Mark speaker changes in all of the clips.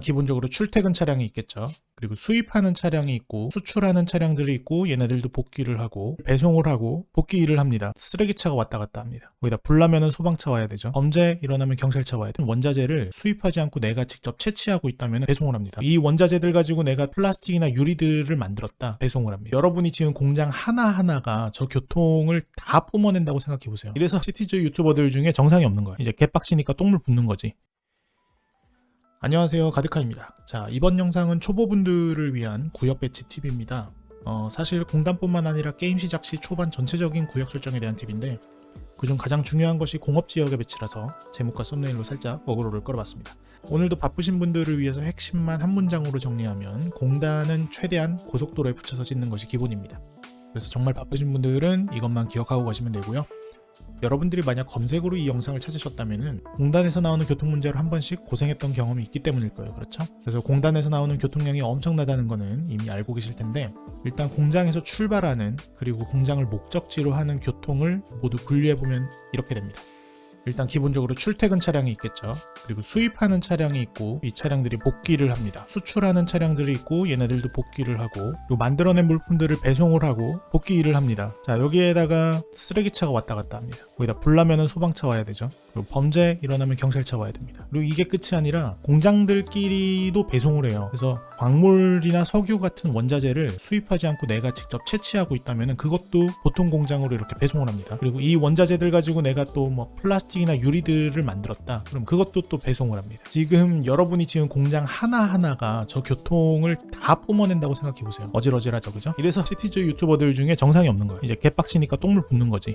Speaker 1: 기본적으로 출퇴근 차량이 있겠죠. 그리고 수입하는 차량이 있고 수출하는 차량들이 있고 얘네들도 복귀를 하고 배송을 하고 복귀 일을 합니다. 쓰레기차가 왔다 갔다 합니다. 거기다 불나면은 소방차 와야 되죠. 범죄 일어나면 경찰차 와야 돼요. 원자재를 수입하지 않고 내가 직접 채취하고 있다면 배송을 합니다. 이 원자재들 가지고 내가 플라스틱이나 유리들을 만들었다. 배송을 합니다. 여러분이 지금 공장 하나하나가 저 교통을 다 뿜어낸다고 생각해 보세요. 이래서 시티즈 유튜버들 중에 정상이 없는 거예요. 이제 개빡치니까 똥물 붓는 거지. 안녕하세요, 가득한입니다. 자, 이번 영상은 초보분들을 위한 구역 배치 팁입니다. 사실 공단뿐만 아니라 게임 시작 시 초반 전체적인 구역 설정에 대한 팁인데 그중 가장 중요한 것이 공업지역의 배치라서 제목과 썸네일로 살짝 어그로를 끌어봤습니다. 오늘도 바쁘신 분들을 위해서 핵심만 한 문장으로 정리하면 공단은 최대한 고속도로에 붙여서 짓는 것이 기본입니다. 그래서 정말 바쁘신 분들은 이것만 기억하고 가시면 되고요. 여러분들이 만약 검색으로 이 영상을 찾으셨다면 공단에서 나오는 교통 문제로 한 번씩 고생했던 경험이 있기 때문일 거예요. 그렇죠? 그래서 공단에서 나오는 교통량이 엄청나다는 거는 이미 알고 계실 텐데 일단 공장에서 출발하는 그리고 공장을 목적지로 하는 교통을 모두 분류해보면 이렇게 됩니다. 일단 기본적으로 출퇴근 차량이 있겠죠. 그리고 수입하는 차량이 있고 이 차량들이 복귀를 합니다. 수출하는 차량들이 있고 얘네들도 복귀를 하고 그리고 만들어낸 물품들을 배송을 하고 복귀 일을 합니다. 자, 여기에다가 쓰레기차가 왔다 갔다 합니다. 거기다 불나면은 소방차 와야 되죠. 그리고 범죄 일어나면 경찰차 와야 됩니다. 그리고 이게 끝이 아니라 공장들끼리도 배송을 해요. 그래서 광물이나 석유 같은 원자재를 수입하지 않고 내가 직접 채취하고 있다면 그것도 보통 공장으로 이렇게 배송을 합니다. 그리고 이 원자재들 가지고 내가 또 뭐 플라스틱이나 유리들을 만들었다. 그럼 그것도 또 배송을 합니다. 지금 여러분이 지금 공장 하나하나가 저 교통을 다 뿜어낸다고 생각해 보세요. 어질어질하죠, 그죠? 이래서 시티즈 유튜버들 중에 정상이 없는 거예요. 이제 개빡치니까 똥물 붓는 거지.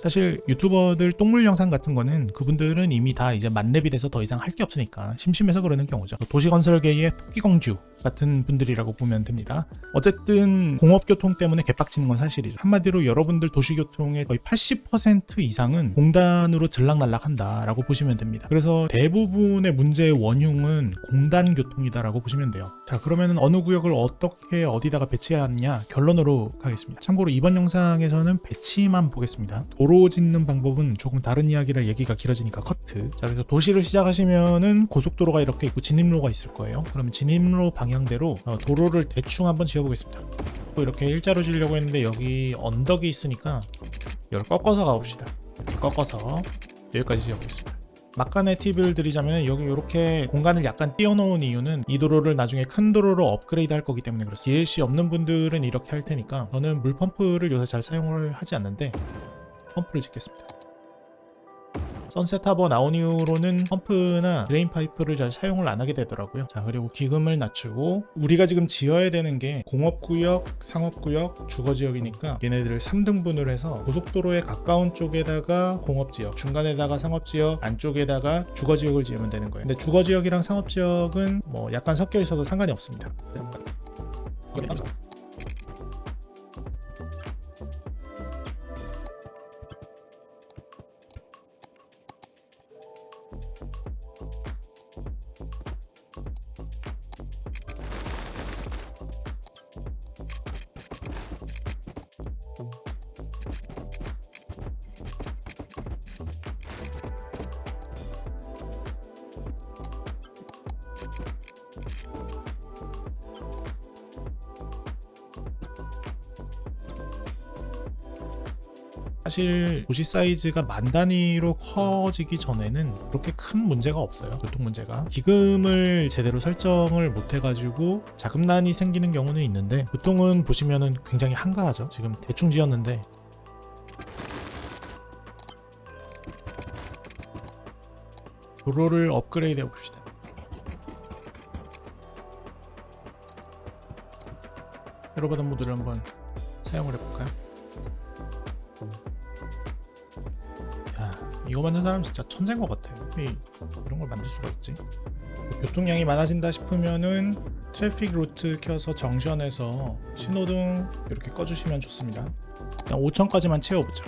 Speaker 1: 사실 유튜버들 똥물 영상 같은 거는 그분들은 이미 다 이제 만렙이 돼서 더 이상 할 게 없으니까 심심해서 그러는 경우죠. 도시건설계의 토끼공주 같은 분들이라고 보면 됩니다. 어쨌든 공업교통 때문에 개빡치는 건 사실이죠. 한마디로 여러분들 도시교통의 거의 80% 이상은 공단으로 들락날락한다 라고 보시면 됩니다. 그래서 대부분의 문제의 원흉은 공단교통이다 라고 보시면 돼요. 자, 그러면 어느 구역을 어떻게 어디다가 배치하느냐 결론으로 가겠습니다. 참고로 이번 영상에서는 배치만 보겠습니다. 도로 짓는 방법은 조금 다른 이야기라 얘기가 길어지니까 커트. 자, 그래서 도시를 시작하시면은 고속도로가 이렇게 있고 진입로가 있을 거예요. 그러면 진입로 방향대로 도로를 대충 한번 지어보겠습니다. 또 이렇게 일자로 지으려고 했는데 여기 언덕이 있으니까 이걸 꺾어서 가봅시다. 이렇게 꺾어서 여기까지 지어보겠습니다. 막간의 팁을 드리자면 여기 이렇게 공간을 약간 띄워놓은 이유는 이 도로를 나중에 큰 도로로 업그레이드 할 거기 때문에 그렇습니다. DLC 없는 분들은 이렇게 할 테니까 저는 물펌프를 요새 잘 사용을 하지 않는데 펌프를 짓겠습니다. 선셋하버 나온 이후로는 펌프나 드레인 파이프를 잘 사용을 안 하게 되더라고요. 자, 그리고 기금을 낮추고 우리가 지금 지어야 되는 게 공업구역, 상업구역, 주거지역이니까 얘네들을 3등분을 해서 고속도로에 가까운 쪽에다가 공업지역, 중간에다가 상업지역, 안쪽에다가 주거지역을 지으면 되는 거예요. 근데 주거지역이랑 상업지역은 뭐 약간 섞여 있어서 상관이 없습니다. 사실 도시 사이즈가 만 단위로 커지기 전에는 그렇게 큰 문제가 없어요. 교통 문제가. 기금을 제대로 설정을 못 해가지고 자금난이 생기는 경우는 있는데 보통은 보시면은 굉장히 한가하죠. 지금 대충 지었는데 도로를 업그레이드 해봅시다. 테러바던 모드를 한번 사용을 해볼까요? 야, 이거 만든 사람 진짜 천재인 것 같아. 이런 걸 만들 수가 있지. 교통량이 많아진다 싶으면은 트래픽 루트 켜서 정션에서 신호등 이렇게 꺼주시면 좋습니다. 일단 5,000까지만 채워보죠.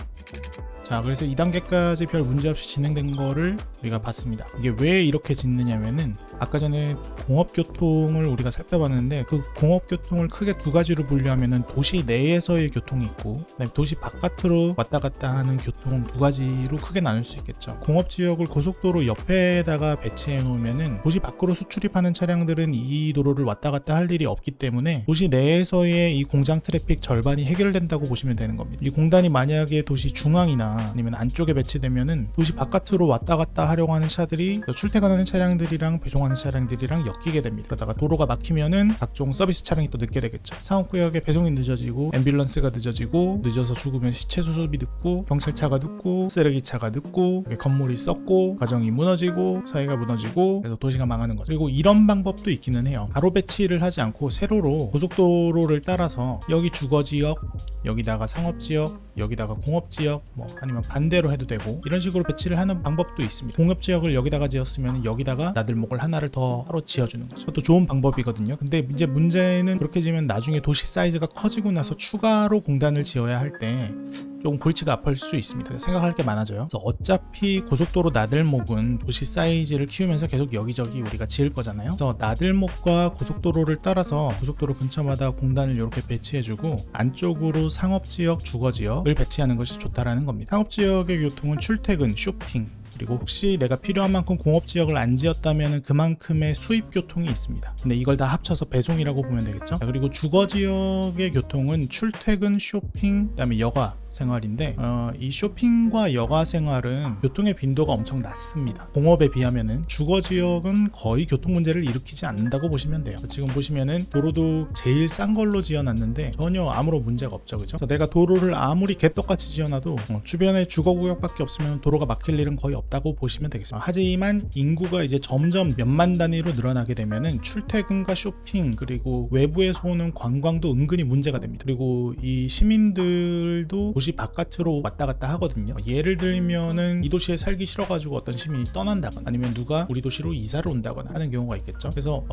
Speaker 1: 자, 자, 그래서 2단계까지 별 문제 없이 진행된 거를 우리가 봤습니다. 이게 왜 이렇게 짓느냐면은 아까 전에 공업교통을 우리가 살펴봤는데 그 공업교통을 크게 두 가지로 분류하면은 도시 내에서의 교통이 있고 그다음에 도시 바깥으로 왔다 갔다 하는 교통 두 가지로 크게 나눌 수 있겠죠. 공업지역을 고속도로 옆에다가 배치해 놓으면은 도시 밖으로 수출입하는 차량들은 이 도로를 왔다 갔다 할 일이 없기 때문에 도시 내에서의 이 공장 트래픽 절반이 해결된다고 보시면 되는 겁니다. 이 공단이 만약에 도시 중앙이나 아니면 안쪽에 배치되면은 도시 바깥으로 왔다 갔다 하려고 하는 차들이 출퇴근하는 차량들이랑 배송하는 차량들이랑 엮이게 됩니다. 그러다가 도로가 막히면은 각종 서비스 차량이 또 늦게 되겠죠. 상업구역에 배송이 늦어지고 앰뷸런스가 늦어지고 늦어서 죽으면 시체 수습이 늦고 경찰차가 늦고 쓰레기차가 늦고 건물이 썩고 가정이 무너지고 사회가 무너지고 그래서 도시가 망하는 거죠. 그리고 이런 방법도 있기는 해요. 바로 배치를 하지 않고 세로로 고속도로를 따라서 여기 주거지역, 여기다가 상업지역, 여기다가 공업지역, 뭐 아니면 반대로 해도 되고 이런 식으로 배치를 하는 방법도 있습니다. 공업지역을 여기다가 지었으면 여기다가 나들목을 하나를 더 따로 지어주는 거죠. 그것도 좋은 방법이거든요. 근데 이제 문제는 그렇게 지으면 나중에 도시 사이즈가 커지고 나서 추가로 공단을 지어야 할 때 조금 골치가 아플 수 있습니다. 생각할 게 많아져요. 그래서 어차피 고속도로 나들목은 도시 사이즈를 키우면서 계속 여기저기 우리가 지을 거잖아요. 그래서 나들목과 고속도로를 따라서 고속도로 근처마다 공단을 이렇게 배치해주고 안쪽으로 상업지역, 주거지역을 배치하는 것이 좋다라는 겁니다. 상업지역의 교통은 출퇴근, 쇼핑, 그리고 혹시 내가 필요한 만큼 공업지역을 안 지었다면 그만큼의 수입교통이 있습니다. 근데 이걸 다 합쳐서 배송이라고 보면 되겠죠. 그리고 주거지역의 교통은 출퇴근, 쇼핑, 그다음에 여가 생활인데 이 쇼핑과 여가 생활은 교통의 빈도가 엄청 낮습니다. 공업에 비하면은 주거지역은 거의 교통 문제를 일으키지 않는다고 보시면 돼요. 지금 보시면은 도로도 제일 싼 걸로 지어놨는데 전혀 아무런 문제가 없죠, 그죠? 그래서 내가 도로를 아무리 개떡같이 지어놔도 주변에 주거구역밖에 없으면 도로가 막힐 일은 거의 없다고 보시면 되겠습니다. 하지만 인구가 이제 점점 몇만 단위로 늘어나게 되면은 출퇴근과 쇼핑 그리고 외부에서 오는 관광도 은근히 문제가 됩니다. 그리고 이 시민들도 도시 바깥으로 왔다 갔다 하거든요. 예를 들면은 이 도시에 살기 싫어가지고 어떤 시민이 떠난다거나 아니면 누가 우리 도시로 이사를 온다거나 하는 경우가 있겠죠. 그래서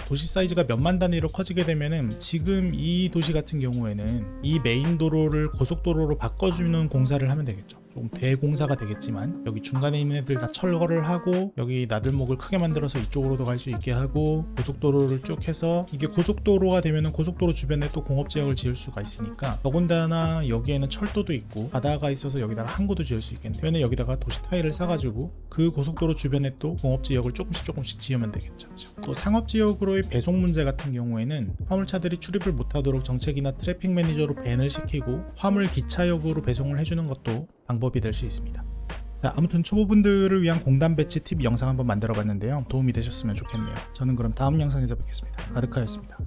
Speaker 1: 도시 사이즈가 몇만 단위로 커지게 되면은 지금 이 도시 같은 경우에는 이 메인 도로를 고속도로로 바꿔주는 공사를 하면 되겠죠. 조금 대공사가 되겠지만 여기 중간에 있는 애들 다 철거를 하고 여기 나들목을 크게 만들어서 이쪽으로도 갈 수 있게 하고 고속도로를 쭉 해서 이게 고속도로가 되면은 고속도로 주변에 또 공업지역을 지을 수가 있으니까 더군다나 여기에는 철도도 있고 바다가 있어서 여기다가 항구도 지을 수 있겠네요. 그러면 여기다가 도시 타일을 사가지고 그 고속도로 주변에 또 공업지역을 조금씩 지으면 되겠죠. 또 상업지역으로의 배송 문제 같은 경우에는 화물차들이 출입을 못하도록 정책이나 트래픽 매니저로 밴을 시키고 화물 기차역으로 배송을 해주는 것도 방법이 될 수 있습니다. 자, 아무튼 초보분들을 위한 공단 배치 팁 영상 한번 만들어 봤는데요. 도움이 되셨으면 좋겠네요. 저는 그럼 다음 영상에서 뵙겠습니다. 가득하였습니다.